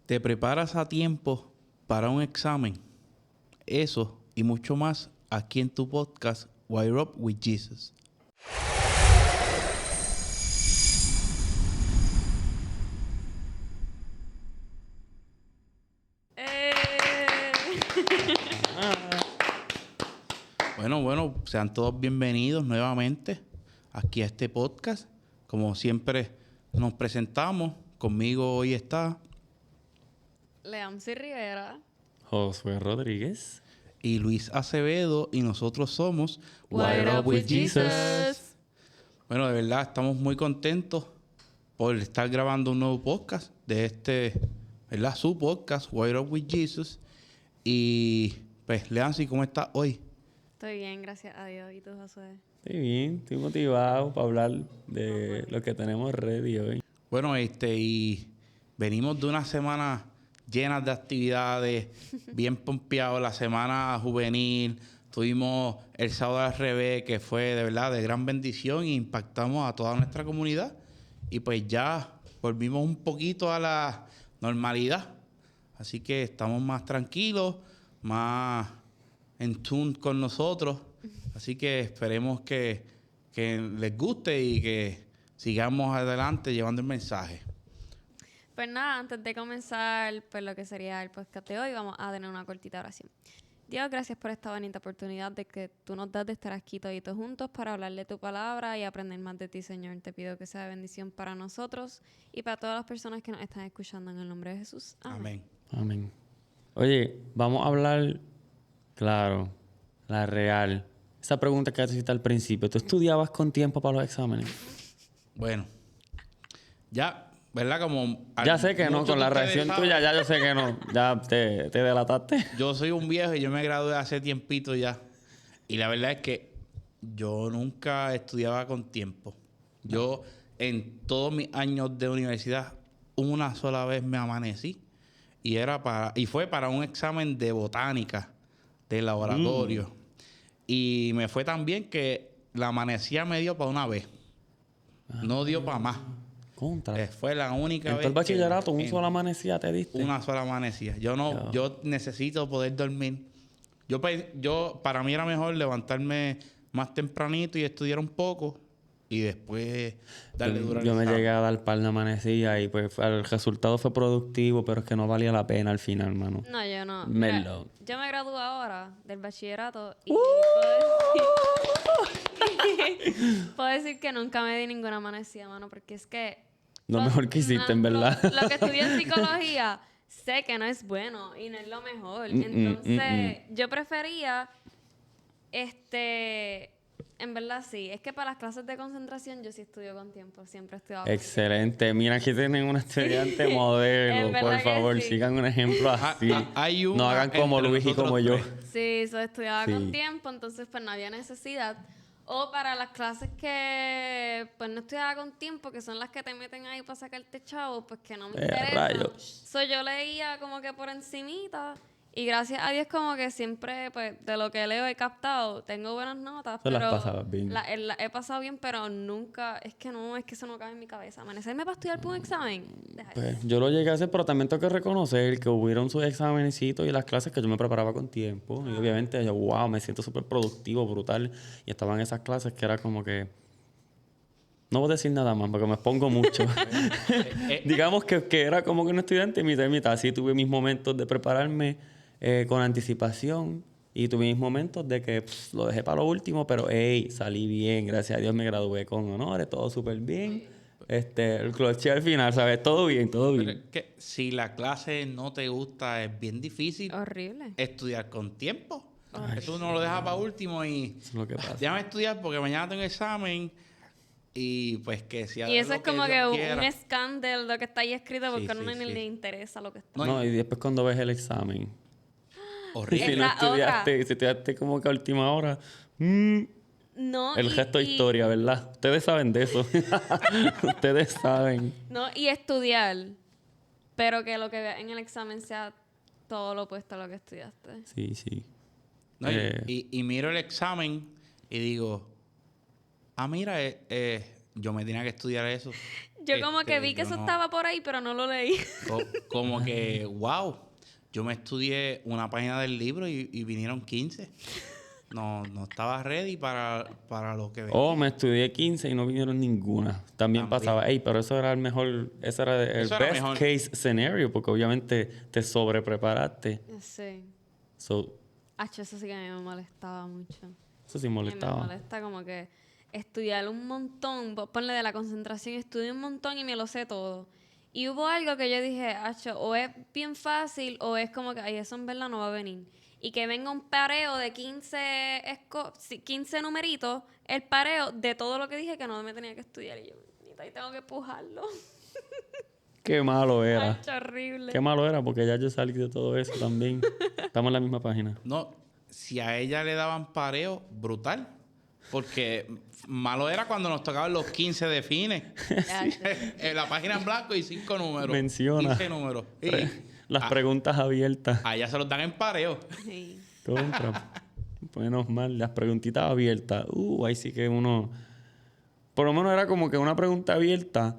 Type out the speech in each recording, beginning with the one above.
¿Te preparas a tiempo para un examen? Eso y mucho más aquí en tu podcast Wire Up with Jesus. Bueno, sean todos bienvenidos nuevamente aquí a este podcast. Como siempre nos presentamos, conmigo hoy está Leamsi Rivera. Josué Rodríguez. y Luis Acevedo y nosotros somos Wire Up with Jesus. Bueno, de verdad estamos muy contentos por estar grabando un nuevo podcast de ¿verdad? Su podcast, Wire Up with Jesus. Y pues, Leancy, ¿cómo estás hoy? Estoy bien, gracias a Dios. ¿Y tú, Josué? Estoy bien, estoy motivado para hablar de lo que tenemos ready hoy. Bueno, y venimos de una semana llena de actividades, bien pompeados, la semana juvenil. Tuvimos el sábado al revés, que fue de verdad de gran bendición e impactamos a toda nuestra comunidad. Y pues ya volvimos un poquito a la normalidad. Así que estamos más tranquilos, más en tune con nosotros. Así que esperemos que les guste y que sigamos adelante llevando el mensaje. Pues nada, antes de comenzar pues lo que sería el podcast de hoy, vamos a tener una cortita oración. Dios, gracias por esta bonita oportunidad de que tú nos das de estar aquí toditos juntos para hablarle tu palabra y aprender más de ti, Señor. Te pido que sea de bendición para nosotros y para todas las personas que nos están escuchando en el nombre de Jesús. Amén. Amén. Oye, vamos a hablar, claro, la real. Esa pregunta que hiciste al principio. ¿Tú estudiabas con tiempo para los exámenes? Bueno, ya, ¿verdad? Ya sé que no, muchos con de la ustedes reacción saben, tuya ya yo sé que no. Ya te delataste. yo soy un viejo y yo me gradué hace tiempito ya. Y la verdad es que yo nunca estudiaba con tiempo. Yo en todos mis años de universidad una sola vez me amanecí y fue para un examen de botánica de laboratorio. Y me fue tan bien que la amanecía me dio para una vez. No dio para más. Contra. Fue la única En vez todo el bachillerato, que un solo amanecía te diste. una sola amanecía. Yo necesito poder dormir. Para mí era mejor levantarme más tempranito y estudiar un poco y después darle duro al Yo me examen. llegué a dar par de amanecillas y pues el resultado fue productivo, pero es que no valía la pena al final, mano. No, yo no. Melo. Mira, yo me gradúo ahora del bachillerato y puedo decir que nunca me di ninguna amanecida, mano, porque es que Lo mejor que hiciste, en verdad. Lo que estudié en psicología, sé que no es bueno y no es lo mejor. Entonces, yo prefería, en verdad sí, es que para las clases de concentración yo sí estudio con tiempo, siempre he estudiado con tiempo. Excelente. Mira, aquí tienen un estudiante modelo. En verdad Por que favor, sí. sigan un ejemplo así. Hay una No hagan como entre Luis y como yo. nosotros tres. Sí, eso estudiaba con Sí. tiempo, entonces pues no había necesidad. O para las clases que pues no estudiaba con tiempo, que son las que te meten ahí para sacarte chavo, pues que no me interesan. Rayos. So, yo leía como que por encimita y gracias a Dios como que siempre pues de lo que leo he captado, tengo buenas notas, Tú las pero pasabas bien. la he pasado bien, pero nunca, es que eso no cabe en mi cabeza. Amanecerme para estudiar por un examen. Deja eso. Pues yo lo llegué a hacer, pero también tengo que reconocer que hubieron sus examencitos y las clases que yo me preparaba con tiempo. Y obviamente yo, wow, me siento súper productivo, brutal. Y estaban esas clases que era como que... No voy a decir nada más porque me expongo mucho. Digamos que era como que un estudiante mitad y mitad. Sí, tuve mis momentos de prepararme con anticipación y tuve mis momentos de que lo dejé para lo último, pero hey, salí bien. Gracias a Dios me gradué con honores, todo súper bien. El cloche al final, ¿sabes? Todo bien, todo Pero bien. es que si la clase no te gusta, es bien difícil Horrible. estudiar con tiempo. Eso uno lo deja para último y Eso es lo que pasa. déjame estudiar porque mañana tengo examen y pues que si Y eso es como que Dios un quiera. escándalo lo que está ahí escrito porque Sí, a uno sí, ni sí. le interesa lo que está. No, No, y después cuando ves el examen. Y horrible. si no Esa estudiaste, otra. si estudiaste como que a última hora, No, el resto es historia, ¿verdad? Ustedes saben de eso. Ustedes saben. No, y estudiar, pero que lo que veas en el examen sea todo lo opuesto a lo que estudiaste. Sí, sí. No, y miro el examen y digo, mira, yo me tenía que estudiar eso. Yo como que vi que eso estaba por ahí, pero no lo leí. Como que, wow, yo me estudié una página del libro y vinieron 15. No estaba ready para lo que venía. Me estudié 15 y no vinieron ninguna. También pasaba. Ey, pero eso era el mejor, eso era el Eso era best mejor. case scenario, porque obviamente te sobrepreparaste. Sí. So, Eso sí que a mí me molestaba mucho. eso sí Me molestaba. molesta como que estudiar un montón, ponle de la concentración, estudié un montón y me lo sé todo. Y hubo algo que yo dije, o es bien fácil o es como que, ay, eso en verdad no va a venir. Y que venga un pareo de 15 numeritos, el pareo de todo lo que dije que no me tenía que estudiar. Y yo, ahí tengo que empujarlo. Qué malo era. Hacho, horrible. Qué malo era, porque ya yo salí de todo eso también. Estamos en la misma página. No, si a ella le daban pareo, brutal. Porque malo era cuando nos tocaban los 15 de fines. En la página en blanco y 5 números. Menciona. 15 números. Y Las preguntas abiertas. allá se los dan en pareo. Sí. Contra. Menos mal. Las preguntitas abiertas. Ahí sí que uno... Por lo menos era como que una pregunta abierta.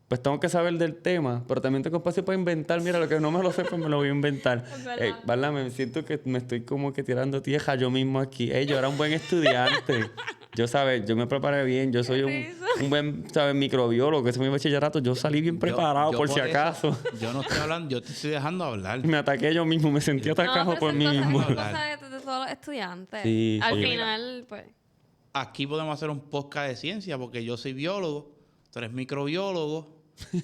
Pues tengo que saber del tema, pero también tengo espacio para inventar. Mira, lo que no me lo sé, pues me lo voy a inventar. Es verdad. ¿Verdad? Me siento que me estoy como que tirando tierra yo mismo aquí. Yo era un buen estudiante. Yo me preparé bien. Yo soy un buen, microbiólogo. Que es mi bachillerato. Yo salí bien preparado, Yo por si eso, acaso. yo no estoy hablando, yo te estoy dejando hablar. Me ataqué yo mismo. Me sentí atacado pero por son mí cosas- mismo. son cosas de todos los estudiantes. Sí, Al sí. final, pues... Aquí podemos hacer un podcast de ciencia porque yo soy biólogo, tú eres microbiólogo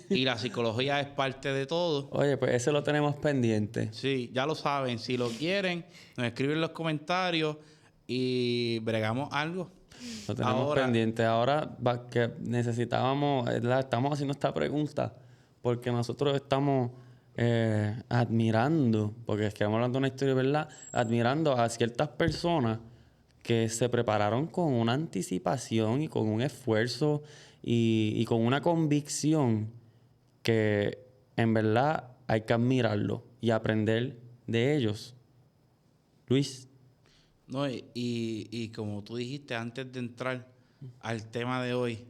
y la psicología es parte de todo. Oye, pues ese lo tenemos pendiente. Sí, ya lo saben. Si lo quieren, nos escriben en los comentarios y bregamos algo. Lo tenemos Ahora- pendiente. Ahora que necesitábamos, estamos haciendo esta pregunta porque nosotros estamos admirando, porque es que estamos hablando de una historia, ¿verdad? Admirando a ciertas personas que se prepararon con una anticipación y con un esfuerzo y con una convicción que en verdad hay que admirarlo y aprender de ellos. Luis. No, y como tú dijiste antes de entrar al tema de hoy,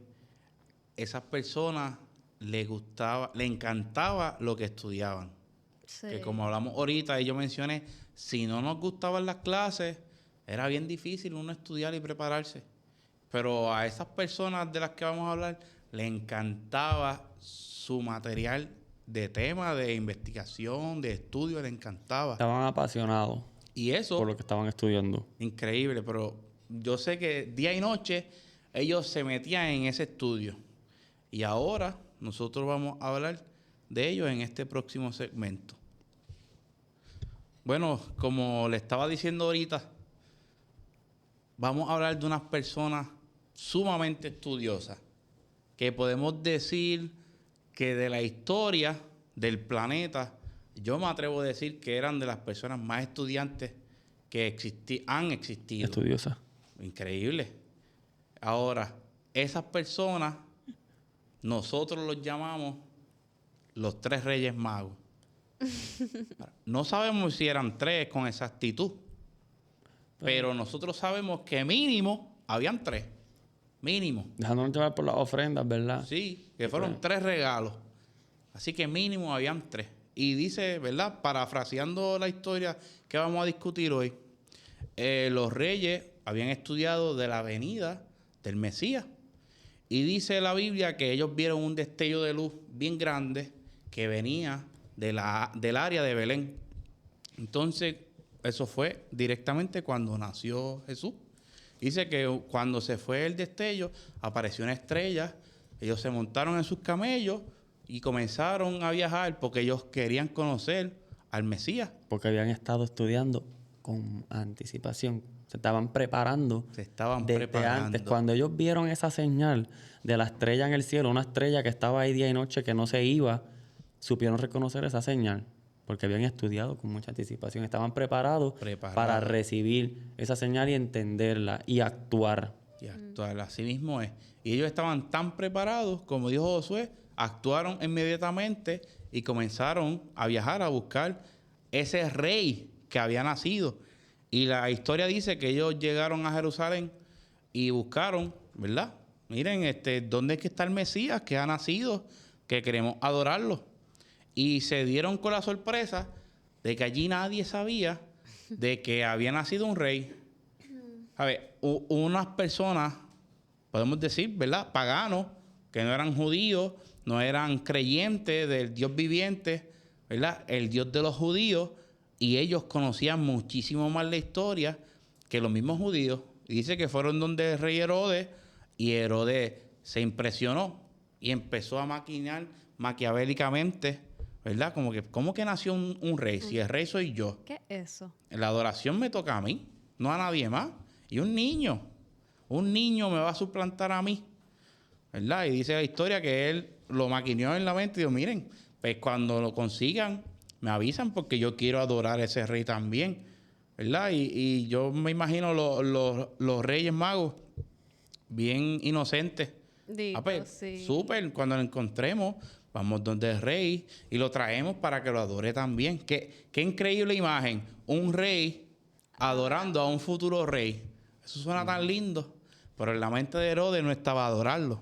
esas personas les encantaba lo que estudiaban. Sí. Que como hablamos ahorita y yo mencioné, si no nos gustaban las clases, era bien difícil uno estudiar y prepararse. Pero a esas personas de las que vamos a hablar, les encantaba su material de tema, de investigación, de estudio, les encantaba. Estaban apasionados Y eso, por lo que estaban estudiando. increíble, pero yo sé que día y noche ellos se metían en ese estudio. Y ahora nosotros vamos a hablar de ellos en este próximo segmento. Bueno, como le estaba diciendo ahorita, vamos a hablar de unas personas sumamente estudiosas, que podemos decir que de la historia del planeta, yo me atrevo a decir que eran de las personas más estudiantes que han existido. Estudiosa. Increíble. Ahora, esas personas, nosotros los llamamos los 3 Reyes Magos. No sabemos si eran 3 con exactitud, pero nosotros sabemos que mínimo habían 3. Mínimo. Dejándonos llevar por las ofrendas, ¿verdad? Sí, que fueron 3 regalos. Así que mínimo habían 3. Y dice, ¿verdad? Parafraseando la historia que vamos a discutir hoy, los reyes habían estudiado de la venida del Mesías. Y dice la Biblia que ellos vieron un destello de luz bien grande que venía del área de Belén. Entonces, eso fue directamente cuando nació Jesús. Dice que cuando se fue el destello, apareció una estrella, ellos se montaron en sus camellos y comenzaron a viajar porque ellos querían conocer al Mesías. Porque habían estado estudiando con anticipación. Se estaban preparando. Se estaban desde preparando. antes. Cuando ellos vieron esa señal de la estrella en el cielo, una estrella que estaba ahí día y noche, que no se iba, supieron reconocer esa señal. Porque habían estudiado con mucha anticipación. Estaban preparados para recibir esa señal y entenderla y actuar. Y actuar, así mismo es. Y ellos estaban tan preparados, como dijo Josué, actuaron inmediatamente y comenzaron a viajar a buscar ese rey que había nacido. Y la historia dice que ellos llegaron a Jerusalén y buscaron, ¿verdad? miren, ¿dónde es que está el Mesías que ha nacido? Que queremos adorarlo. Y se dieron con la sorpresa de que allí nadie sabía de que había nacido un rey. A ver, unas personas, podemos decir, ¿verdad? Paganos, que no eran judíos, no eran creyentes del Dios viviente, ¿verdad? El Dios de los judíos, y ellos conocían muchísimo más la historia que los mismos judíos. Y dice que fueron donde el rey Herodes, y Herodes se impresionó y empezó a maquinar maquiavélicamente, ¿verdad? Como que, ¿cómo que nació un rey? Si el rey soy yo. ¿Qué es eso? La adoración me toca a mí, no a nadie más. Y un niño me va a suplantar a mí, ¿verdad? Y dice la historia que él lo maquineó en la mente y dijo, miren, pues cuando lo consigan, me avisan porque yo quiero adorar a ese rey también, ¿verdad? Y yo me imagino los reyes magos bien inocentes. Digo, Pues, sí. súper, cuando lo encontremos, vamos donde el rey y lo traemos para que lo adore también. Qué increíble imagen, un rey adorando a un futuro rey. Eso suena tan lindo, pero en la mente de Herodes no estaba a adorarlo,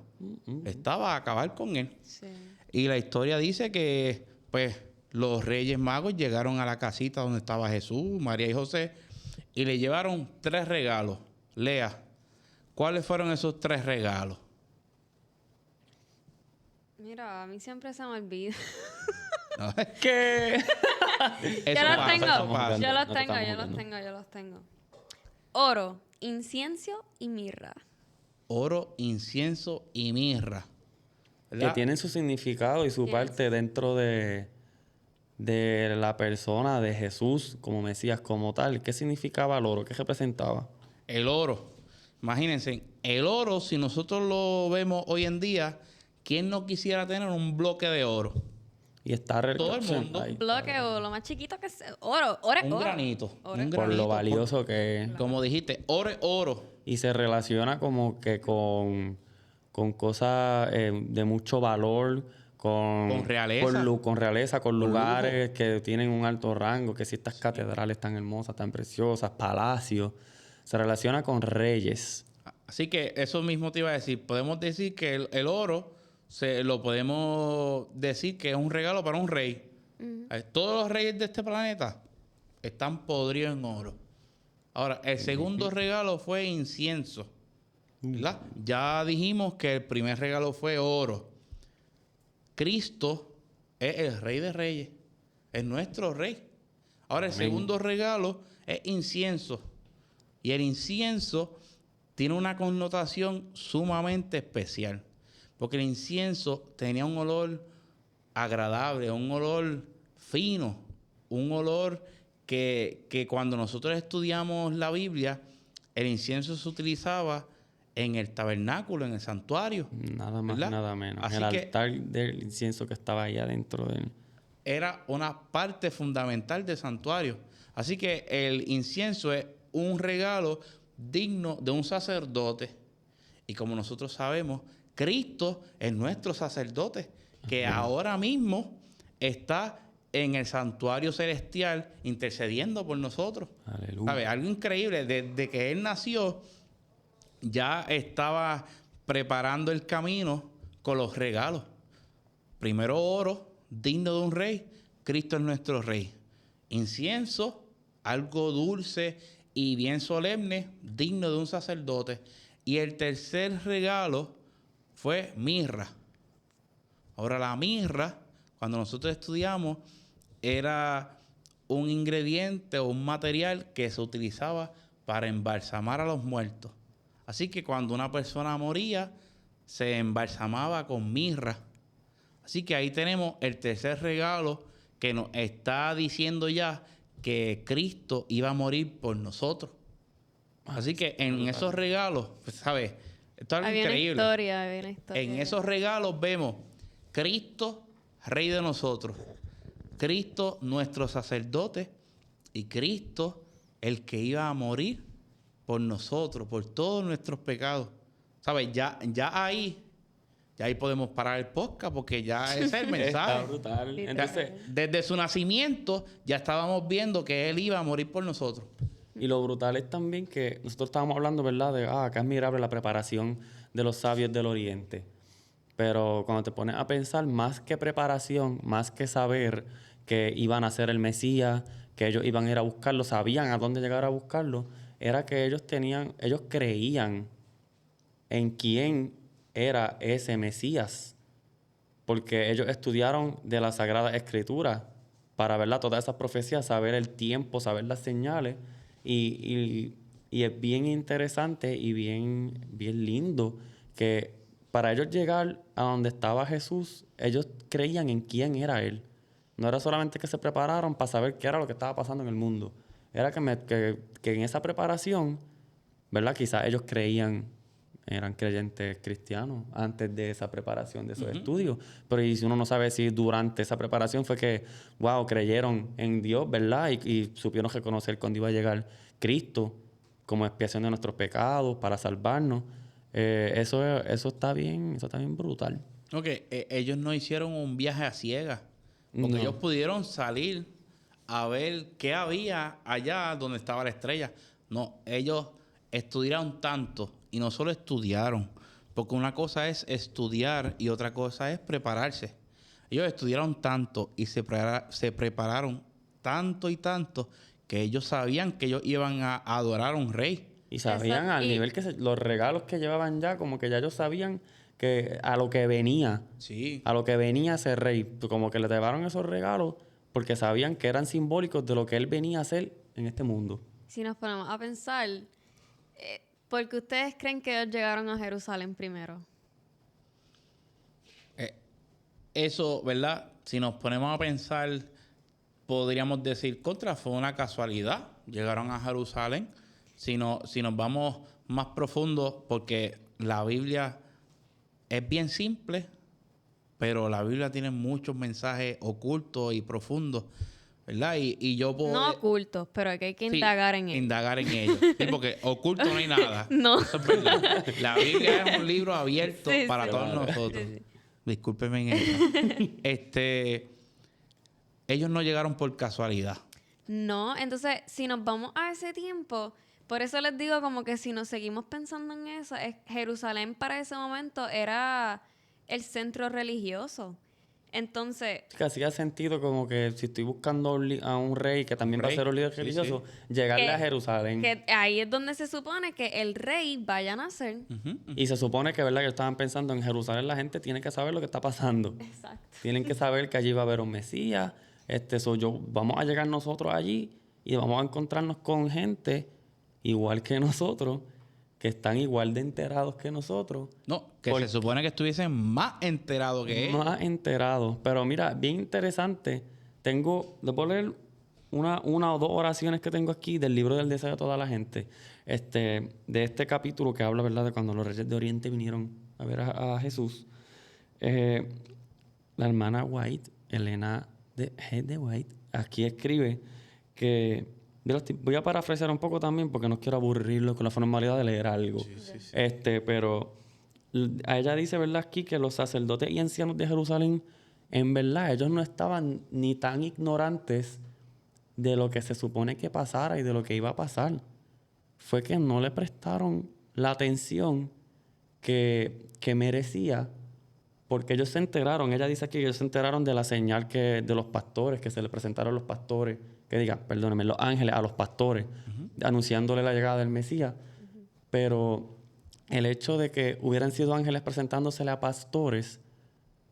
estaba a acabar con él. Sí. Y la historia dice que, pues, los reyes magos llegaron a la casita donde estaba Jesús, María y José, y le llevaron 3 regalos. Lea, ¿cuáles fueron esos 3 regalos? Mira, a mí siempre se me olvida. ¿No? ¿Qué? Eso Yo los pasa, tengo. eso pasa. Yo los No te tengo, estamos yo los viendo. tengo, yo los tengo. Oro, incienso y mirra. Oro, incienso y mirra. Que ¿Verdad? tienen su significado y su Yes. parte dentro de la persona de Jesús como Mesías, como tal. ¿Qué significaba el oro? ¿Qué representaba? El oro. Imagínense, el oro, si nosotros lo vemos hoy en día, ¿quién no quisiera tener un bloque de oro? Y está Todo el mundo. ahí, Bloque o lo más chiquito que sea. Oro, oro es Un oro. granito. Oro. Un por granito. lo valioso que es. Como dijiste, oro es oro. Y se relaciona como que con cosas de mucho valor, Con realeza. con realeza, con Con lugares que tienen un alto rango, que si estas catedrales tan hermosas, tan preciosas, palacios, se relaciona con reyes. Así que eso mismo te iba a decir. Podemos decir que el oro lo podemos decir que es un regalo para un rey. Todos los reyes de este planeta están podridos en oro. Ahora, el segundo regalo fue incienso. ¿Verdad? Ya dijimos que el primer regalo fue oro. Cristo es el rey de reyes. Es nuestro rey. Ahora, el segundo regalo es incienso. Y el incienso tiene una connotación sumamente especial. Porque el incienso tenía un olor agradable, un olor fino, un olor que cuando nosotros estudiamos la Biblia, el incienso se utilizaba en el tabernáculo, en el santuario. Nada más, ¿verdad? nada menos. Así el que altar del incienso que estaba ahí adentro de él. era una parte fundamental del santuario. Así que el incienso es un regalo digno de un sacerdote. Y como nosotros sabemos, Cristo es nuestro sacerdote, que ahora mismo está en el santuario celestial intercediendo por nosotros. Aleluya. ¿Sabe? Algo increíble. Desde que Él nació, ya estaba preparando el camino con los regalos. Primero oro, digno de un rey. Cristo es nuestro rey. Incienso, algo dulce y bien solemne, digno de un sacerdote. Y el tercer regalo fue mirra. Ahora, la mirra, cuando nosotros estudiamos, era un ingrediente o un material que se utilizaba para embalsamar a los muertos. Así que cuando una persona moría, se embalsamaba con mirra. Así que ahí tenemos el tercer regalo que nos está diciendo ya que Cristo iba a morir por nosotros. Así que en esos regalos, pues, ¿sabes? Esto es algo Había increíble. había una historia. En esos regalos vemos Cristo, Rey de nosotros. Cristo, nuestro sacerdote. Y Cristo, el que iba a morir por nosotros, por todos nuestros pecados. ¿Sabes? Ya ahí podemos parar el podcast porque ya ese es el mensaje. Está brutal. Literal. Entonces, Desde su nacimiento ya estábamos viendo que Él iba a morir por nosotros. y lo brutal es también que nosotros estábamos hablando, ¿verdad? De que es admirable la preparación de los sabios del Oriente. Pero cuando te pones a pensar, más que preparación, más que saber que iban a ser el Mesías, que ellos iban a ir a buscarlo, sabían a dónde llegar a buscarlo, era que ellos creían en quién era ese Mesías, porque ellos estudiaron de la Sagrada Escritura para ver todas esas profecías, saber el tiempo, saber las señales, y es bien interesante y bien, bien lindo que para ellos llegar a donde estaba Jesús, ellos creían en quién era Él. No era solamente que se prepararon para saber qué era lo que estaba pasando en el mundo. Era que en esa preparación, ¿verdad? Quizás ellos eran creyentes cristianos antes de esa preparación, de esos estudios. Pero y si uno no sabe si durante esa preparación fue que, wow, creyeron en Dios, ¿verdad? Y supieron reconocer cuando iba a llegar Cristo como expiación de nuestros pecados para salvarnos. Eso está bien brutal. Ok, ellos no hicieron un viaje a ciegas, porque No. ellos pudieron salir a ver qué había allá donde estaba la estrella. No, ellos estudiaron tanto y no solo estudiaron, porque una cosa es estudiar y otra cosa es prepararse. Ellos estudiaron tanto y se prepararon tanto y tanto que ellos sabían que ellos iban a adorar a un rey. Y sabían Exacto. al nivel que los regalos que llevaban ya, como que ya ellos sabían que a lo que venía, Sí. a lo que venía ese rey, como que le llevaron esos regalos porque sabían que eran simbólicos de lo que él venía a hacer en este mundo. Si nos ponemos a pensar, ¿por qué ustedes creen que ellos llegaron a Jerusalén primero? Eso, ¿verdad? Si nos ponemos a pensar, podríamos decir, fue una casualidad. Llegaron a Jerusalén. Si nos vamos más profundo, porque la Biblia es bien simple, pero la Biblia tiene muchos mensajes ocultos y profundos, ¿verdad? Y yo puedo... No ocultos, pero que hay que indagar en ellos. Indagar en ellos. Sí, porque oculto no hay nada. No. Eso es verdad. La Biblia es un libro abierto Sí, para sí. todos Claro. nosotros. Sí, sí. Discúlpenme en eso. Ellos no llegaron por casualidad. No, entonces, si nos vamos a ese tiempo, por eso les digo como que si nos seguimos pensando en eso, Jerusalén para ese momento era el centro religioso. Entonces, Que hacía sentido como que si estoy buscando a un rey que también va a rey, ser un líder sí, religioso, llegarle Que- a Jerusalén. que ahí es donde se supone que el rey vaya a nacer. Y se supone que, ¿verdad? Que estaban pensando en Jerusalén, la gente tiene que saber lo que está pasando. Exacto. Tienen que saber que allí va a haber un Mesías. Vamos a llegar nosotros allí y vamos a encontrarnos con gente igual que nosotros, que están igual de enterados que nosotros. No, que Por- se supone que estuviesen más enterados que él. Más enterados. Pero mira, bien interesante. Le puedo leer una o dos oraciones que tengo aquí del libro del deseo de toda la gente. De este capítulo que habla, ¿verdad?, de cuando los reyes de Oriente vinieron a ver a Jesús. La hermana White, Elena de White, aquí escribe que... Voy a parafrasear un poco también porque no quiero aburrirlo con la formalidad de leer algo. Pero a ella dice, ¿verdad?, aquí que los sacerdotes y ancianos de Jerusalén, en verdad, ellos no estaban ni tan ignorantes de lo que se supone que pasara y de lo que iba a pasar. Fue que no le prestaron la atención que merecía, porque ellos se enteraron, ella dice aquí que ellos se enteraron de la señal de los pastores, que se le presentaron los pastores, perdónenme, los ángeles a los pastores, anunciándole la llegada del Mesías. Pero el hecho de que hubieran sido ángeles presentándosele a pastores,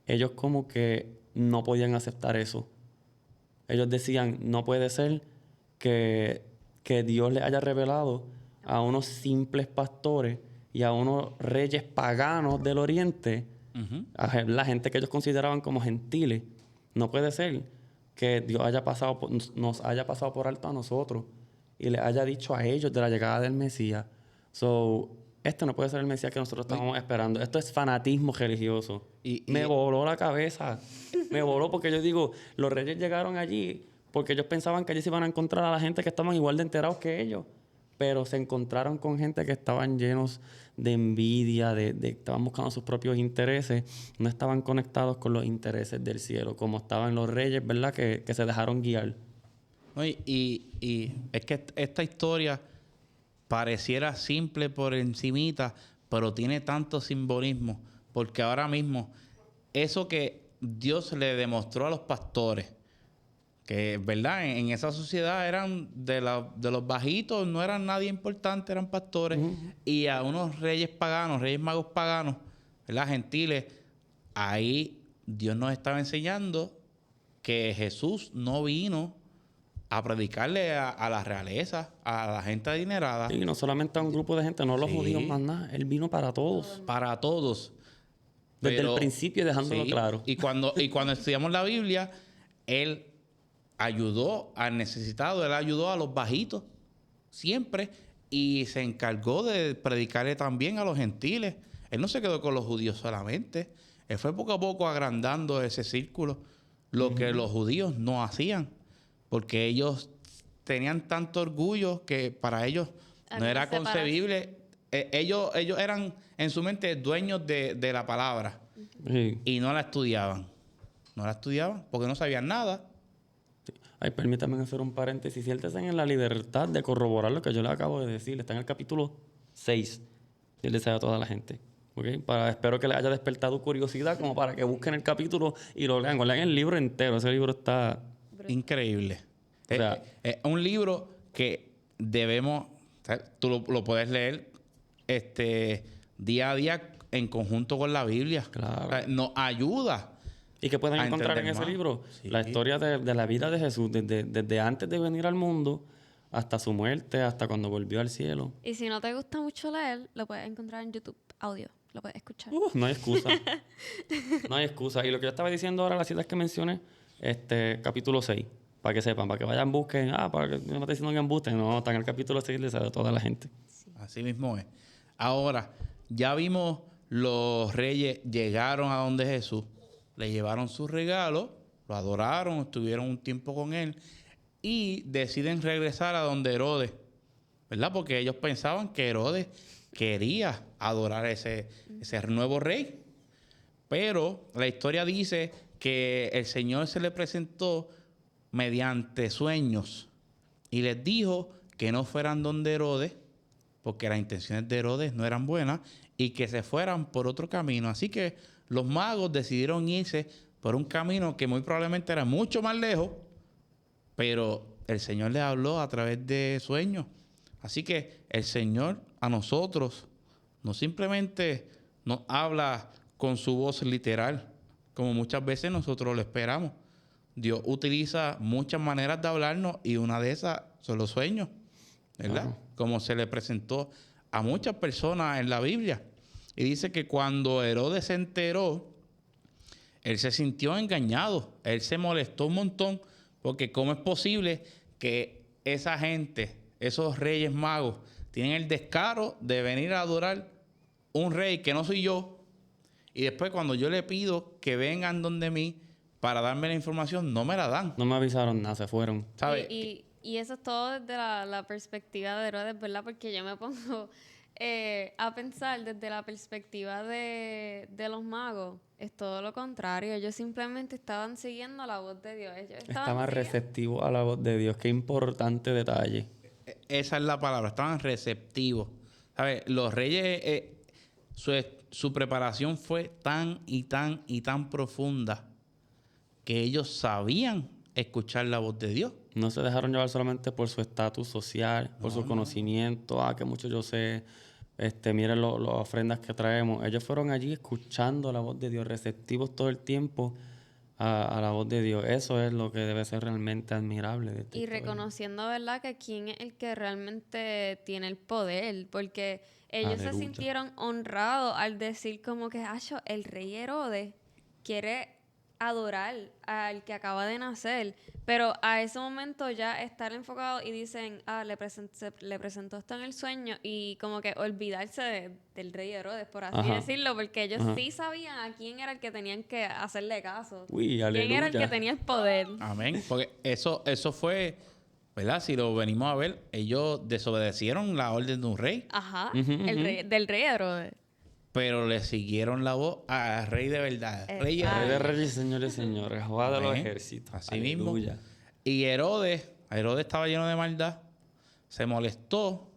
ellos como que no podían aceptar eso. Ellos decían, no puede ser que Dios le haya revelado a unos simples pastores y a unos reyes paganos del Oriente, a la gente que ellos consideraban como gentiles. No puede ser que Dios nos haya pasado por alto a nosotros y les haya dicho a ellos de la llegada del Mesías. Este no puede ser el Mesías que nosotros estábamos esperando. Esto es fanatismo religioso. Me voló la cabeza. Me voló porque yo digo, los reyes llegaron allí porque ellos pensaban que allí se iban a encontrar a la gente que estaban igual de enterados que ellos. Pero se encontraron con gente que estaban llenos de envidia, estaban buscando sus propios intereses, no estaban conectados con los intereses del cielo, como estaban los reyes, ¿verdad?, que se dejaron guiar. No, y es que esta historia pareciera simple por encimita, pero tiene tanto simbolismo, porque ahora mismo eso que Dios le demostró a los pastores, que, ¿verdad? En esa sociedad eran de los bajitos, no eran nadie importante, eran pastores. Y a unos reyes paganos, reyes magos paganos, ¿verdad? Gentiles, ahí Dios nos estaba enseñando que Jesús no vino a predicarle a la realeza, a la gente adinerada. Y no solamente a un grupo de gente, no los Sí. judíos más nada. Él vino para todos. Para todos. Desde Pero- el principio, dejándolo sí, claro. Y cuando estudiamos la Biblia, Él ayudó al necesitado, Él ayudó a los bajitos, siempre, y se encargó de predicarle también a los gentiles. Él no se quedó con los judíos solamente. Él fue poco a poco agrandando ese círculo, lo que los judíos no hacían, porque ellos tenían tanto orgullo que para ellos no Había era separación. concebible. Ellos eran en su mente dueños de la palabra Sí. y no la estudiaban. No la estudiaban porque no sabían nada. Ay, permítame hacer un paréntesis. Siéntese en la libertad de corroborar lo que yo le acabo de decir. Está en el capítulo 6. Él desea a toda la gente. ¿Ok? Espero que les haya despertado curiosidad como para que busquen el capítulo y lo lean. O lean el libro entero. Ese libro está... Increíble. O sea- Es un libro que debemos, o sea, tú lo puedes leer día a día en conjunto con la Biblia. Claro. O sea, nos ayuda. ¿Y qué pueden A encontrar en entender ese más. libro? Sí. La historia de la vida de Jesús, desde antes de venir al mundo hasta su muerte, hasta cuando volvió al cielo. Y si no te gusta mucho leer, lo puedes encontrar en YouTube, audio, lo puedes escuchar. No hay excusa. No hay excusa. Y lo que yo estaba diciendo ahora, las citas que mencioné, capítulo 6, para que sepan, para que vayan, busquen, para que no me esté diciendo que embusten, no, está en el capítulo 6 de toda la gente. Así mismo es. Ahora, ya vimos los reyes llegaron a donde Jesús, le llevaron sus regalos, lo adoraron, estuvieron un tiempo con él y deciden regresar a donde Herodes, ¿verdad? Porque ellos pensaban que Herodes quería adorar a ese nuevo rey. Pero la historia dice que el Señor se le presentó mediante sueños y les dijo que no fueran donde Herodes, porque las intenciones de Herodes no eran buenas, y que se fueran por otro camino. Así que los magos decidieron irse por un camino que muy probablemente era mucho más lejos, pero el Señor les habló a través de sueños. Así que el Señor a nosotros no simplemente nos habla con su voz literal, como muchas veces nosotros lo esperamos. Dios utiliza muchas maneras de hablarnos y una de esas son los sueños, ¿verdad? Claro. Como se le presentó a muchas personas en la Biblia. Y dice que cuando Herodes se enteró, él se sintió engañado. Él se molestó un montón porque cómo es posible que esa gente, esos reyes magos, tienen el descaro de venir a adorar un rey que no soy yo. Y después cuando yo le pido que vengan donde mí para darme la información, no me la dan. No me avisaron nada, se fueron. ¿Sabes? Y eso es todo desde la perspectiva de Herodes, ¿verdad? Porque yo me pongo a pensar desde la perspectiva de los magos. Es todo lo contrario. Ellos simplemente estaban siguiendo la voz de Dios. Ellos estaban Estaban receptivos a la voz de Dios. Qué importante detalle. Esa es la palabra, estaban receptivos. ¿Sabes? Los reyes, su preparación fue tan y tan y tan profunda que ellos sabían escuchar la voz de Dios. No se dejaron llevar solamente por su estatus social, por su conocimiento, que mucho yo sé, miren las ofrendas que traemos. Ellos fueron allí escuchando la voz de Dios, receptivos todo el tiempo a la voz de Dios. Eso es lo que debe ser realmente admirable de esta Y historia. reconociendo, ¿verdad?, que quién es el que realmente tiene el poder, porque ellos se Aleluya. sintieron honrados al decir como que, el rey Herodes quiere adorar al que acaba de nacer, pero a ese momento ya estar enfocado y dicen, le presentó esto en el sueño y como que olvidarse del rey Herodes, por así Ajá. decirlo, porque ellos Ajá. sí sabían a quién era el que tenían que hacerle caso. Uy, ¿Quién era el que aleluya. tenía el poder? Amén. Porque eso fue, ¿verdad? Si lo venimos a ver, ellos desobedecieron la orden de un rey, Ajá, Ujú, del rey Herodes. pero le siguieron la voz al rey de verdad. Rey Exacto. Rey de reyes, señores y señores, Jehová de los Amén. ejércitos. Así mismo. Aleluya. Y Herodes estaba lleno de maldad, se molestó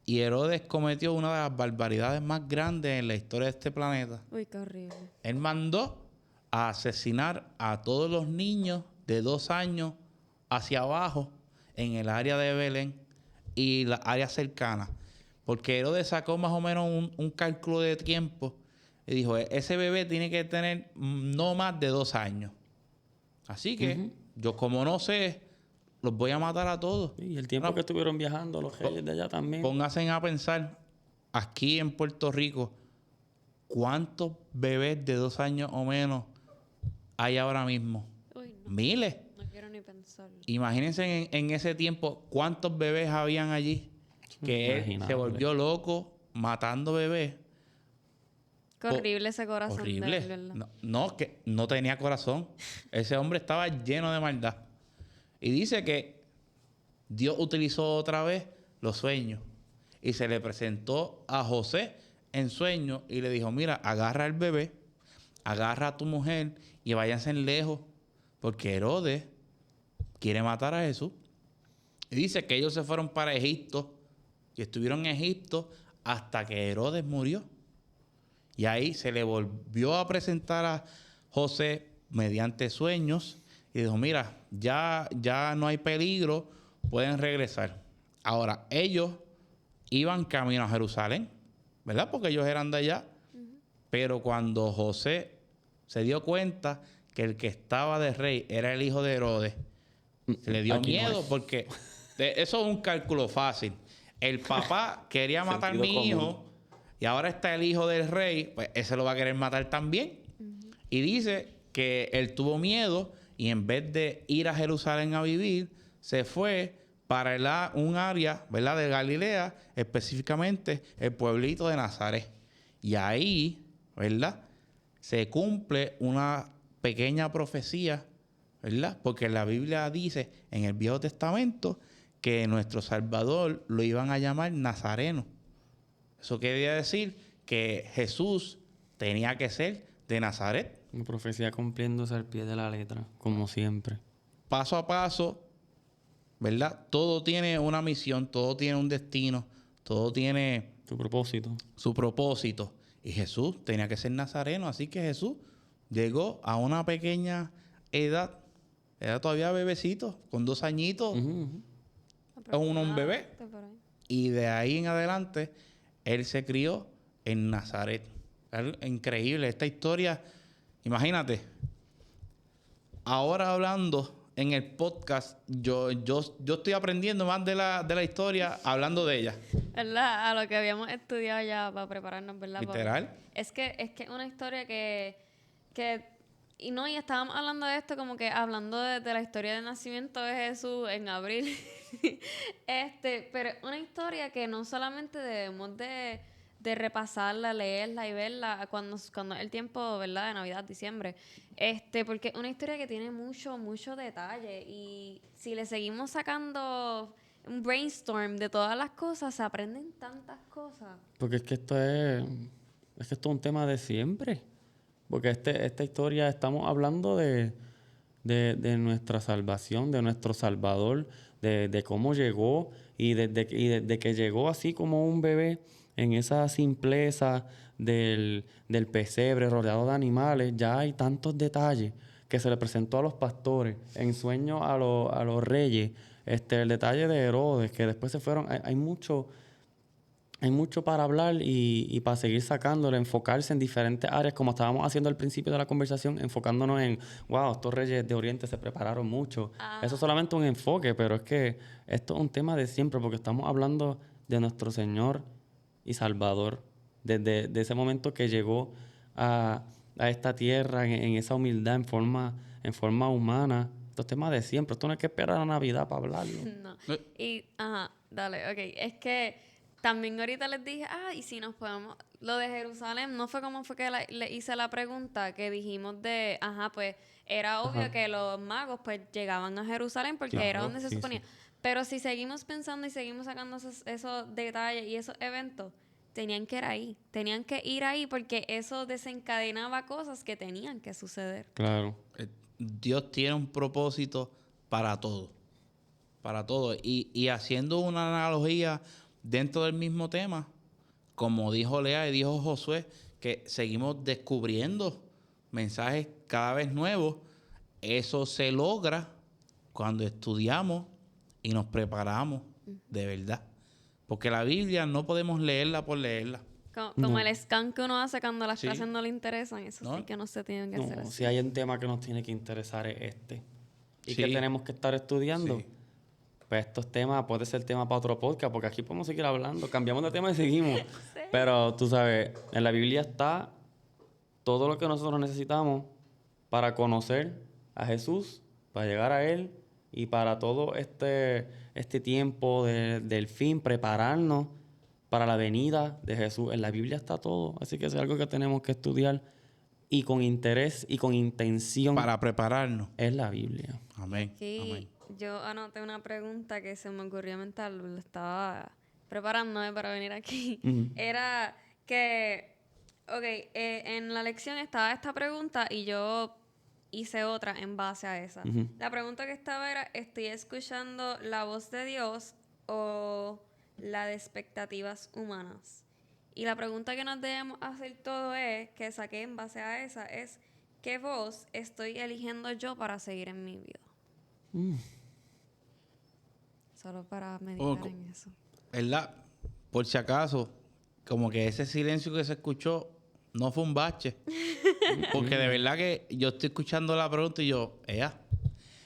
Y Herodes cometió una de las barbaridades más grandes en la historia de este planeta. Uy, qué horrible. Él mandó a asesinar a todos los niños de 2 años hacia abajo en el área de Belén y las áreas cercanas. Porque Herodes sacó más o menos un cálculo de tiempo y dijo, ese bebé tiene que tener no más de 2 años. Así que yo como no sé, los voy a matar a todos. Y el tiempo Ahora, que estuvieron viajando los reyes de allá también. pónganse a pensar, aquí en Puerto Rico, ¿cuántos bebés de 2 años o menos hay ahora mismo? Uy, no. Miles. No quiero ni pensarlo. Imagínense en ese tiempo cuántos bebés habían allí. Que él se Inimaginable. volvió loco matando bebés. Qué horrible ese corazón de Horrible. él, ¿verdad? No, que no tenía corazón. Ese hombre estaba lleno de maldad. Y dice que Dios utilizó otra vez los sueños. Y se le presentó a José en sueños y le dijo, mira, agarra al bebé, agarra a tu mujer y váyanse lejos. Porque Herodes quiere matar a Jesús. Y dice que ellos se fueron para Egipto y estuvieron en Egipto hasta que Herodes murió. Y ahí se le volvió a presentar a José mediante sueños y dijo, mira, ya no hay peligro, pueden regresar. Ahora, ellos iban camino a Jerusalén, ¿verdad? Porque ellos eran de allá. Pero cuando José se dio cuenta que el que estaba de rey era el hijo de Herodes, se le dio Aquí no miedo es. porque eso es un cálculo fácil. El papá quería matar a mi Sentido común. hijo y ahora está el hijo del rey, pues ese lo va a querer matar también. Y dice que él tuvo miedo y en vez de ir a Jerusalén a vivir, se fue para un área, ¿verdad?, de Galilea, específicamente el pueblito de Nazaret. Y ahí, ¿verdad?, se cumple una pequeña profecía, ¿verdad? Porque la Biblia dice en el Viejo Testamento que nuestro Salvador lo iban a llamar Nazareno. Eso quería decir que Jesús tenía que ser de Nazaret. Una profecía cumpliéndose al pie de la letra, como siempre. Paso a paso, ¿verdad? Todo tiene una misión, todo tiene un destino, todo tiene Tu propósito. su propósito. Y Jesús tenía que ser nazareno. Así que Jesús llegó a una pequeña edad. Era todavía bebecito, con 2 añitos. Es un bebé. Por ahí. Y de ahí en adelante, él se crió en Nazaret. Algo increíble. Esta historia, imagínate, ahora hablando en el podcast, yo estoy aprendiendo más de la historia hablando de ella. ¿Verdad? A lo que habíamos estudiado ya para prepararnos, ¿verdad? Literal. Es que es una historia que y no, y estábamos hablando de esto como que hablando de la historia del nacimiento de Jesús en abril. Pero una historia que no solamente debemos de repasarla, leerla y verla cuando es el tiempo, ¿verdad?, de Navidad, diciembre. Porque es una historia que tiene mucho detalle y si le seguimos sacando un brainstorm de todas las cosas, se aprenden tantas cosas. Porque es que esto es un tema de siempre. Porque esta historia, estamos hablando de nuestra salvación, de nuestro Salvador, de cómo llegó y desde que llegó así como un bebé en esa simpleza del pesebre rodeado de animales. Ya hay tantos detalles que se le presentó a los pastores, en sueños a los reyes, el detalle de Herodes, que después se fueron. Hay mucho para hablar y para seguir sacándolo, enfocarse en diferentes áreas, como estábamos haciendo al principio de la conversación, enfocándonos en, wow, estos reyes de Oriente se prepararon mucho. Eso es solamente un enfoque, pero es que esto es un tema de siempre, porque estamos hablando de nuestro Señor y Salvador, desde ese momento que llegó a esta tierra en esa humildad, en forma humana. Estos temas de siempre. Esto no hay que esperar a Navidad para hablarlo. No. Ajá, dale, ok. Es que también ahorita les dije, y si nos podemos... Lo de Jerusalén, no fue como fue que le hice la pregunta que dijimos pues era obvio que los magos pues llegaban a Jerusalén porque Claro, era donde se sí, suponía. sí. Pero si seguimos pensando y seguimos sacando esos detalles y esos eventos, tenían que ir ahí porque eso desencadenaba cosas que tenían que suceder. Claro. Dios tiene un propósito para todo. Para todo. Y haciendo una analogía dentro del mismo tema, como dijo Lea y dijo Josué, que seguimos descubriendo mensajes cada vez nuevos. Eso se logra cuando estudiamos y nos preparamos de verdad. Porque la Biblia no podemos leerla por leerla. Como el scan que uno hace cuando las Sí. clases no le interesan, eso ¿No? sí que no se tienen que hacer No, así. si hay un tema que nos tiene que interesar es este. ¿Y Sí. qué tenemos que estar estudiando? Sí. Pues estos temas, puede ser tema para otro podcast, porque aquí podemos seguir hablando. Cambiamos de tema y seguimos. Pero tú sabes, en la Biblia está todo lo que nosotros necesitamos para conocer a Jesús, para llegar a Él y para todo este tiempo del fin, prepararnos para la venida de Jesús. En la Biblia está todo, así que es algo que tenemos que estudiar y con interés y con intención. Para prepararnos. Es la Biblia. Amén. Aquí Amén. yo anoté una pregunta que se me ocurrió mental, lo estaba preparándome para venir aquí. Ujú. Era que, en la lección estaba esta pregunta y yo hice otra en base a esa. Ujú. La pregunta que estaba era, ¿estoy escuchando la voz de Dios o la de expectativas humanas? Y la pregunta que nos debemos hacer todo es, que saqué en base a esa, es ¿qué voz estoy eligiendo yo para seguir en mi vida? Solo para meditar en eso. ¿Verdad? Por si acaso, como que ese silencio que se escuchó no fue un bache. Porque de verdad que yo estoy escuchando la pregunta y yo,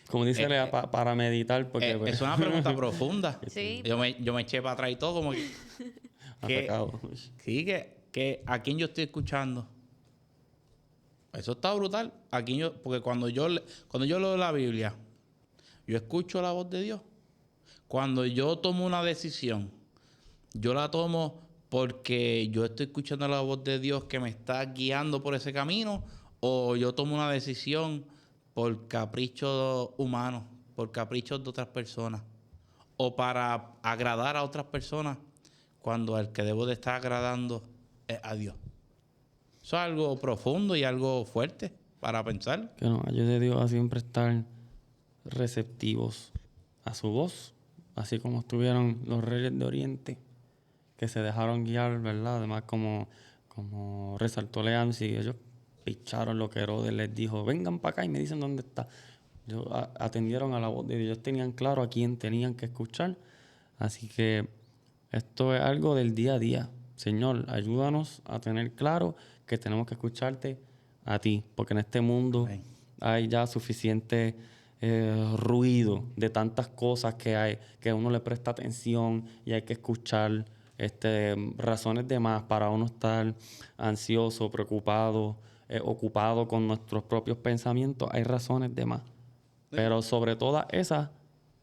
Como dice Lea, para meditar, porque pues, es una pregunta profunda. Sí. Yo me eché para atrás y todo, como que atacado. sí, que a quién yo estoy escuchando. Eso está brutal. Porque cuando yo leo la Biblia, yo escucho la voz de Dios. Cuando yo tomo una decisión, yo la tomo porque yo estoy escuchando la voz de Dios que me está guiando por ese camino, o yo tomo una decisión por caprichos humanos, por caprichos de otras personas, o para agradar a otras personas, cuando el que debo de estar agradando es a Dios. Eso es algo profundo y algo fuerte para pensar. Que nos ayude Dios a siempre estar receptivos a su voz, así como estuvieron los reyes de Oriente, que se dejaron guiar, ¿verdad? Además, como resaltó Leansi, ellos picharon lo que Herodes les dijo, vengan para acá y me dicen dónde está. Ellos atendieron a la voz de Dios, ellos tenían claro a quién tenían que escuchar. Así que esto es algo del día a día. Señor, ayúdanos a tener claro que tenemos que escucharte a ti, porque en este mundo Amén. hay ya suficiente ruido de tantas cosas que hay, que uno le presta atención y hay que escuchar razones de más para uno estar ansioso, preocupado, ocupado con nuestros propios pensamientos. Hay razones de más. Pero sobre todas esas,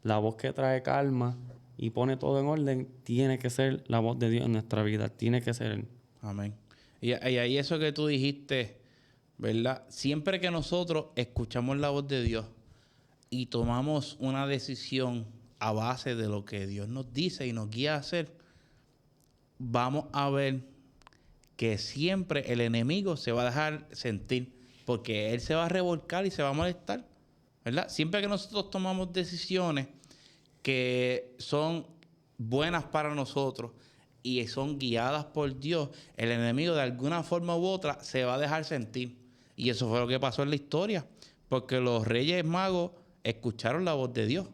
la voz que trae calma y pone todo en orden tiene que ser la voz de Dios en nuestra vida. Tiene que ser Él. Amén. Y ahí eso que tú dijiste, ¿verdad? Siempre que nosotros escuchamos la voz de Dios y tomamos una decisión a base de lo que Dios nos dice y nos guía a hacer, vamos a ver que siempre el enemigo se va a dejar sentir, porque él se va a revolcar y se va a molestar, ¿verdad? Siempre que nosotros tomamos decisiones que son buenas para nosotros y son guiadas por Dios, el enemigo de alguna forma u otra se va a dejar sentir. Y eso fue lo que pasó en la historia, porque los reyes magos escucharon la voz de Dios,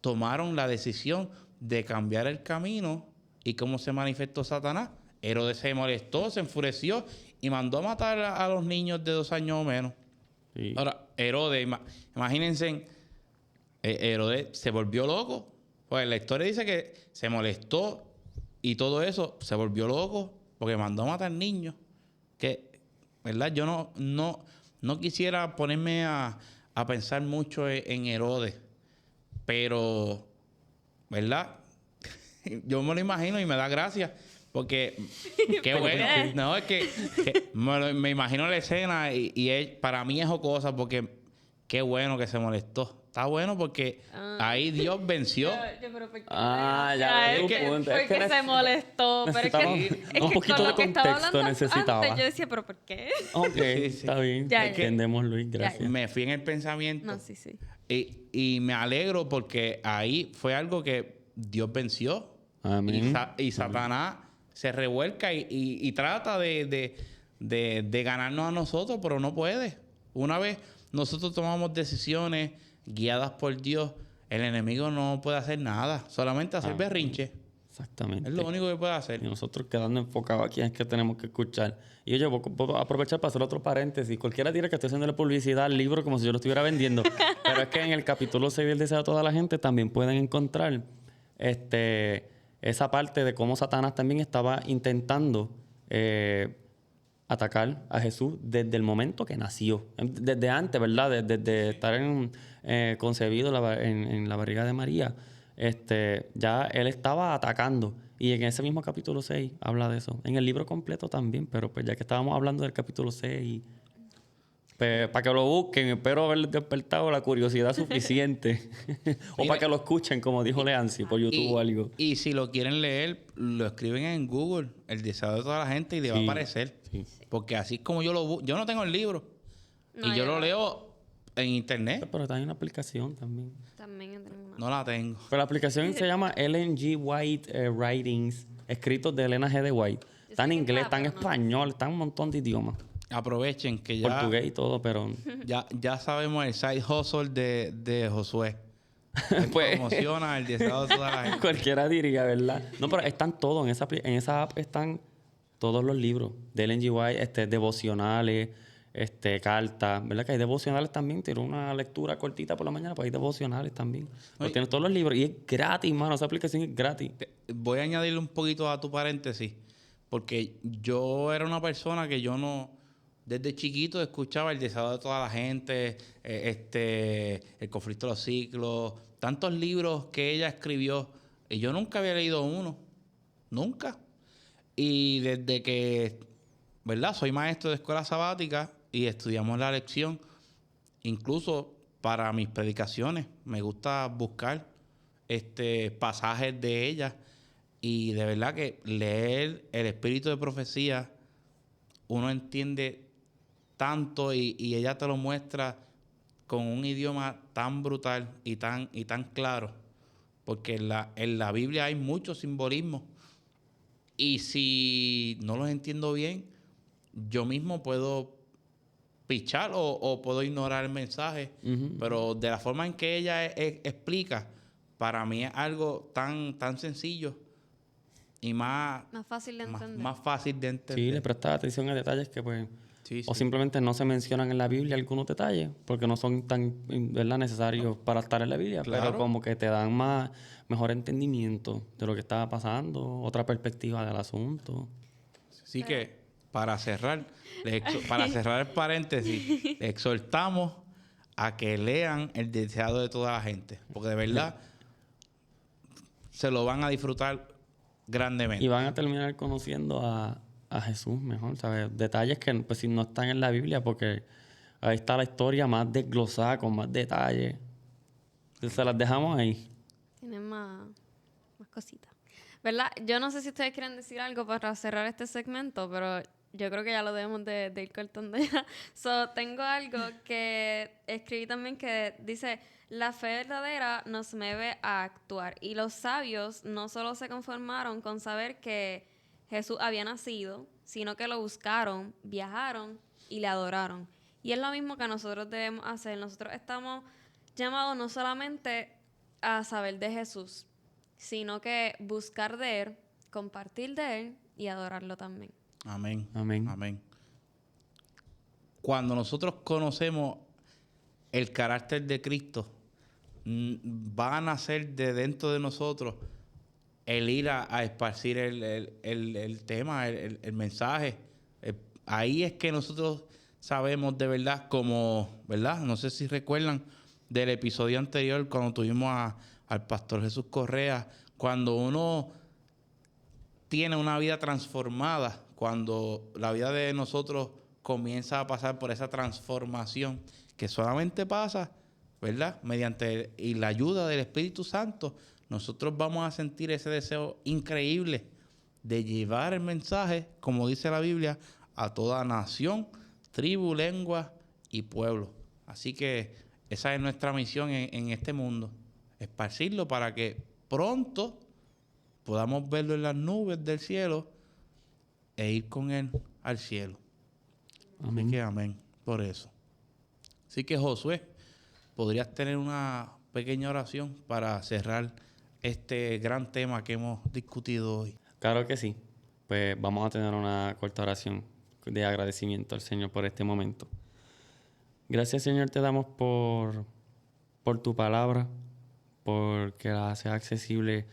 tomaron la decisión de cambiar el camino. ¿Y cómo se manifestó Satanás? Herodes se molestó, se enfureció y mandó a matar a los niños de 2 años o menos. Sí. Ahora, Herodes, imagínense, Herodes se volvió loco. Pues la historia dice que se molestó y todo eso, se volvió loco porque mandó a matar niños. Que, ¿verdad? Yo no quisiera ponerme a pensar mucho en Herodes, pero, ¿verdad? Yo me lo imagino y me da gracia porque qué bueno. No, es que me imagino la escena y para mí es jocosa porque qué bueno que se molestó. Está bueno porque ahí Dios venció. Pero ¿por qué? Ya veo tu punto. Es Porque que se molestó. Pero es que, necesitamos un poquito con de lo que estaba contexto hablando necesitaba. antes, yo decía, ¿pero por qué? Ok, Sí. está bien. Ya, ya. Entendemos, Luis, gracias. Me fui en el pensamiento. No, sí, sí. Y me alegro porque ahí fue algo que Dios venció. Amén. Y Satanás se revuelca y trata de ganarnos a nosotros, pero no puede. Una vez nosotros tomamos decisiones guiadas por Dios, el enemigo no puede hacer nada, solamente hacer berrinche. Exactamente. Es lo único que puede hacer. Y nosotros quedando enfocados aquí es que tenemos que escuchar. Y oye, voy a aprovechar para hacer otro paréntesis. Cualquiera dirá que estoy haciéndole publicidad al libro como si yo lo estuviera vendiendo. Pero es que en el capítulo 6 del deseo de toda la gente también pueden encontrar esa parte de cómo Satanás también estaba intentando atacar a Jesús desde el momento que nació. Desde antes, ¿verdad? Desde estar concebido en la barriga de María. Ya él estaba atacando. Y en ese mismo capítulo 6 habla de eso. En el libro completo también, pero pues ya que estábamos hablando del capítulo 6, pues, para que lo busquen, espero haber despertado la curiosidad suficiente. O Mira, para que lo escuchen, como dijo Leancy, por YouTube o algo. Y si lo quieren leer, lo escriben en Google, el deseo de toda la gente, y le va a aparecer. Sí. Porque así es como yo lo busco. Yo no tengo el libro. No, y yo yo lo no. leo en internet. Pero también hay una aplicación también. También tenemos una. No la tengo. Pero la aplicación se llama Ellen G. White Writings, escritos de Elena G. de White. Está en sé que inglés, está, está en pero no. español, está en un montón de idiomas. Aprovechen que ya, Portugués y todo, pero... ya sabemos el side hustle de Josué. Él Pues- promociona el deseo de toda la gente. Cualquiera diría, ¿verdad? No, pero están todos. En esa app están todos los libros de Ellen G. White, devocionales, cartas, ¿verdad? Que hay devocionales también. Tiene una lectura cortita por la mañana, pues hay devocionales también. Pero Oye. tienes todos los libros y es gratis, mano. Esa aplicación es gratis. Voy a añadirle un poquito a tu paréntesis. Porque yo era una persona que yo no... Desde chiquito escuchaba el deseo de toda la gente, el conflicto de los ciclos, tantos libros que ella escribió. Y yo nunca había leído uno. Nunca. Y desde que, ¿verdad? Soy maestro de escuela sabática y estudiamos la lección, incluso para mis predicaciones, me gusta buscar pasajes de ella. Y de verdad que leer el espíritu de profecía, uno entiende tanto y ella te lo muestra con un idioma tan brutal y tan claro. Porque en la Biblia hay muchos simbolismos. Y si no los entiendo bien, yo mismo puedo pichar o puedo ignorar el mensaje. Pero de la forma en que ella explica, para mí es algo tan sencillo y Más fácil de entender. más fácil de entender. Sí, le prestas atención a detalles que pues... Sí, O sí. simplemente no se mencionan en la Biblia algunos detalles porque no son tan, ¿verdad?, necesarios para estar en la Biblia. Claro. Pero como que te dan mejor entendimiento de lo que estaba pasando, otra perspectiva del asunto. Así que, para cerrar el paréntesis, le exhortamos a que lean el deseado de toda la gente. Porque de verdad se lo van a disfrutar grandemente. Y van a terminar conociendo a Jesús mejor, ¿sabes? Detalles que pues si no están en la Biblia porque ahí está la historia más desglosada, con más detalles. Entonces, se las dejamos ahí. Tienen más cositas. ¿Verdad? Yo no sé si ustedes quieren decir algo para cerrar este segmento, pero yo creo que ya lo debemos de ir cortando ya. Tengo algo que escribí también que dice: la fe verdadera nos mueve a actuar. Y los sabios no solo se conformaron con saber que Jesús había nacido, sino que lo buscaron, viajaron y le adoraron. Y es lo mismo que nosotros debemos hacer. Nosotros estamos llamados no solamente a saber de Jesús, sino que buscar de Él, compartir de Él y adorarlo también. Amén. Amén. Amén. Cuando nosotros conocemos el carácter de Cristo, va a nacer de dentro de nosotros el ir a esparcir el tema, el mensaje. Ahí es que nosotros sabemos de verdad, como, ¿verdad? No sé si recuerdan del episodio anterior cuando tuvimos al pastor Jesús Correa, cuando uno tiene una vida transformada, cuando la vida de nosotros comienza a pasar por esa transformación que solamente pasa, ¿verdad? Mediante y la ayuda del Espíritu Santo, nosotros vamos a sentir ese deseo increíble de llevar el mensaje, como dice la Biblia, a toda nación, tribu, lengua y pueblo. Así que esa es nuestra misión en este mundo, esparcirlo para que pronto podamos verlo en las nubes del cielo e ir con Él al cielo. Amén. Así que amén por eso. Así que Josué, ¿podrías tener una pequeña oración para cerrar este gran tema que hemos discutido hoy? Claro que sí. Pues vamos a tener una corta oración de agradecimiento al Señor por este momento. Gracias, Señor, te damos por tu palabra, porque la haces accesible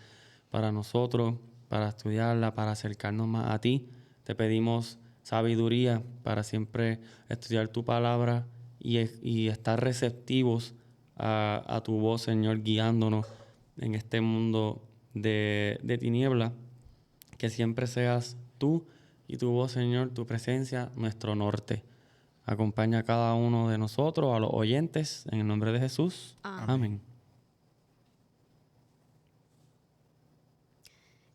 para nosotros, para estudiarla, para acercarnos más a ti. Te pedimos sabiduría para siempre estudiar tu palabra y estar receptivos a tu voz, Señor, guiándonos en este mundo de tinieblas. Que siempre seas tú y tu voz, Señor, tu presencia, nuestro norte. Acompaña a cada uno de nosotros, a los oyentes, en el nombre de Jesús. Amén.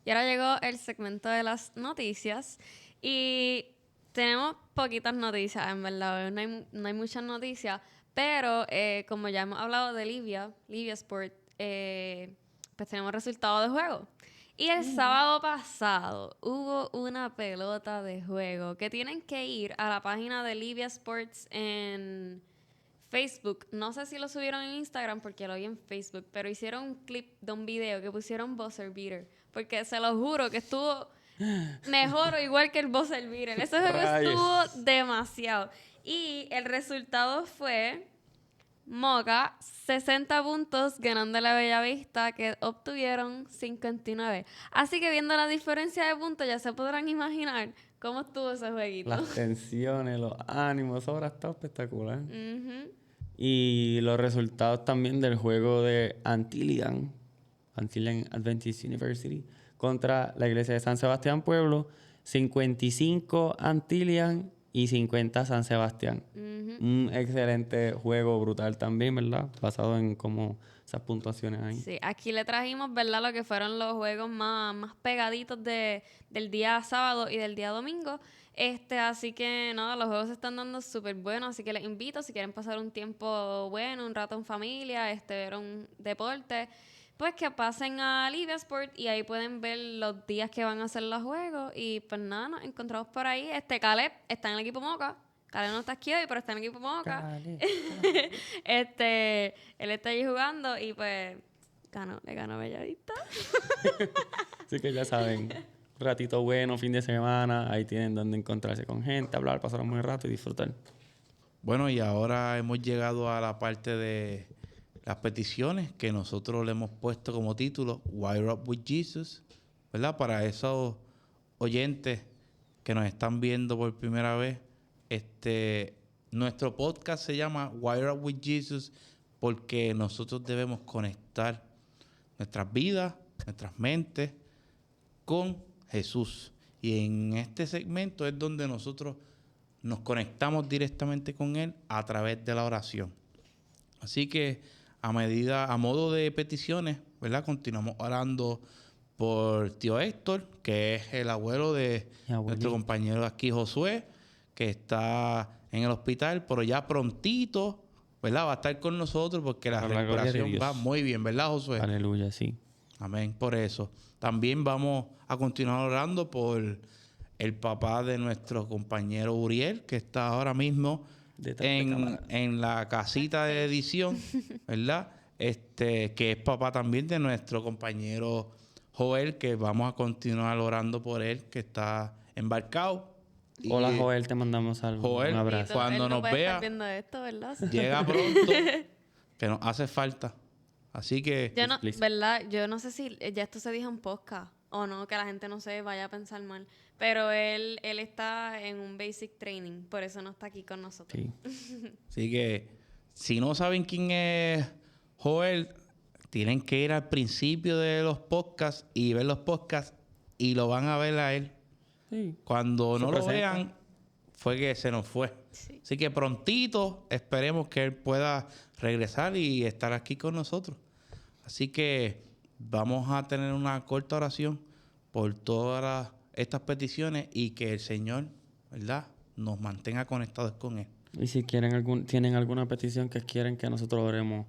Y ahora llegó el segmento de las noticias. Y tenemos poquitas noticias, en verdad. No hay muchas noticias. Pero como ya hemos hablado de Livia Sport, pues tenemos resultados de juego. Y el sábado pasado hubo una pelota de juego que tienen que ir a la página de Livia Sports en Facebook. No sé si lo subieron en Instagram porque lo vi en Facebook, pero hicieron un clip de un video que pusieron buzzer beater. Porque se lo juro que estuvo mejor o igual que el buzzer beater. Ese juego estuvo demasiado. Y el resultado fue Moca, 60 puntos ganando la Bellavista, que obtuvieron 59. Así que viendo la diferencia de puntos ya se podrán imaginar cómo estuvo ese jueguito. Las tensiones, los ánimos, eso habrá estado espectacular. Ujú. Y los resultados también del juego de Antillian Adventist University contra la iglesia de San Sebastián Pueblo, 55 Antillian y 50 San Sebastián. Un excelente juego, brutal también, ¿verdad? Basado en cómo esas puntuaciones ahí. Sí, aquí le trajimos, ¿verdad? Lo que fueron los juegos más pegaditos del día sábado y del día domingo. Así que nada, los juegos se están dando súper buenos, así que les invito, si quieren pasar un tiempo bueno, un rato en familia, ver un deporte, pues que pasen a Livia Sport y ahí pueden ver los días que van a hacer los juegos. Y pues nada, nos encontramos por ahí. Caleb está en el equipo Moca. Caleb no está aquí hoy, pero está en el equipo Moca. Él está allí jugando y pues le ganó Bellavista. Así que ya saben, ratito bueno, fin de semana, ahí tienen donde encontrarse con gente, hablar, pasar un buen rato y disfrutar. Bueno, y ahora hemos llegado a la parte de las peticiones que nosotros le hemos puesto como título Wire Up with Jesus, ¿verdad? Para esos oyentes que nos están viendo por primera vez, nuestro podcast se llama Wire Up with Jesus porque nosotros debemos conectar nuestras vidas, nuestras mentes con Jesús. Y en este segmento es donde nosotros nos conectamos directamente con Él a través de la oración. Así que a modo de peticiones, ¿verdad? Continuamos orando por tío Héctor, que es el abuelo de nuestro compañero aquí, Josué, que está en el hospital, pero ya prontito, ¿verdad? Va a estar con nosotros porque la recuperación va muy bien, ¿verdad, Josué? Aleluya, sí. Amén, por eso. También vamos a continuar orando por el papá de nuestro compañero Uriel, que está ahora mismo en la casita de edición, ¿verdad? Que es papá también de nuestro compañero Joel, que vamos a continuar orando por él, que está embarcado. Hola, Joel, te mandamos algo. Joel, un abrazo. cuando él no nos puede vea, estar viendo esto, ¿verdad? llega pronto, que nos hace falta. Así que... ¿verdad? Yo no sé si ya esto se dijo en podcast o no, que la gente no se vaya a pensar mal. Pero él está en un basic training, por eso no está aquí con nosotros. Sí. Así que, si no saben quién es Joel, tienen que ir al principio de los podcasts y ver los podcasts y lo van a ver a él. Sí. Cuando no lo vean, fue que se nos fue. Sí. Así que prontito esperemos que él pueda regresar y estar aquí con nosotros. Así que vamos a tener una corta oración por todas estas peticiones y que el Señor, ¿verdad?, nos mantenga conectados con Él. Y si tienen alguna petición que quieren que nosotros oremos,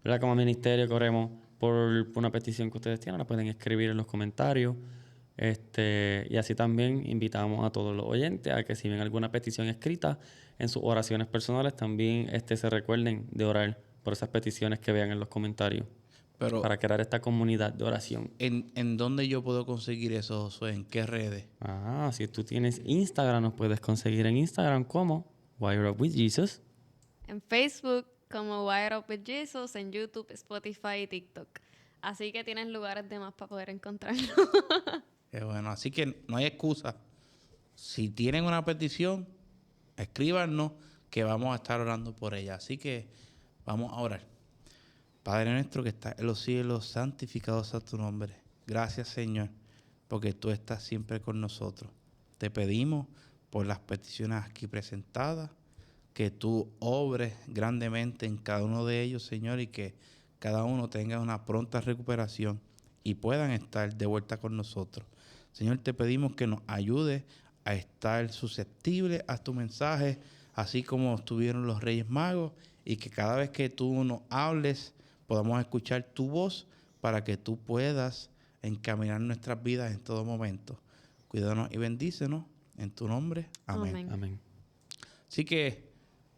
¿verdad? Como ministerio que oremos por una petición que ustedes tienen, la pueden escribir en los comentarios. Y así también invitamos a todos los oyentes a que si ven alguna petición escrita en sus oraciones personales, también se recuerden de orar por esas peticiones que vean en los comentarios. Pero, Para crear esta comunidad de oración. ¿en dónde yo puedo conseguir eso, Josué? ¿En qué redes? Si tú tienes Instagram, nos puedes conseguir en Instagram como Wire Up With Jesus. En Facebook como Wire Up With Jesus, en YouTube, Spotify y TikTok. Así que tienes lugares de más para poder encontrarlo. Bueno, así que no hay excusa. Si tienen una petición, escríbanos que vamos a estar orando por ella. Así que vamos a orar. Padre nuestro que estás en los cielos, santificado sea tu nombre. Gracias, Señor, porque tú estás siempre con nosotros. Te pedimos por las peticiones aquí presentadas, que tú obres grandemente en cada uno de ellos, Señor, y que cada uno tenga una pronta recuperación y puedan estar de vuelta con nosotros. Señor, te pedimos que nos ayudes a estar susceptibles a tu mensaje, así como estuvieron los Reyes Magos, y que cada vez que tú nos hables, podamos escuchar tu voz para que tú puedas encaminar nuestras vidas en todo momento. Cuídanos y bendícenos en tu nombre. Amén. Amén. Así que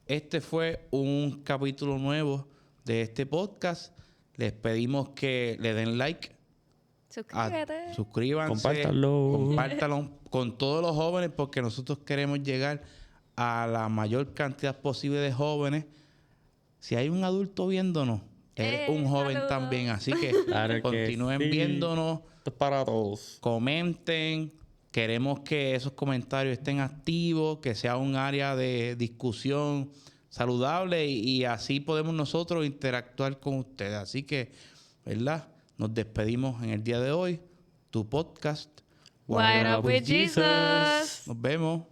este fue un capítulo nuevo de este podcast. Les pedimos que le den like. Suscríbete. Suscríbanse. Compártanlo con todos los jóvenes porque nosotros queremos llegar a la mayor cantidad posible de jóvenes. Si hay un adulto viéndonos, eres un joven saludos. también. Así que Claro continúen que sí. viéndonos. Esto es para todos. Comenten. Queremos que esos comentarios estén activos, que sea un área de discusión saludable y así podemos nosotros interactuar con ustedes. Así que, ¿verdad? Nos despedimos en el día de hoy. Tu podcast. Wire Up With Jesus. Nos vemos.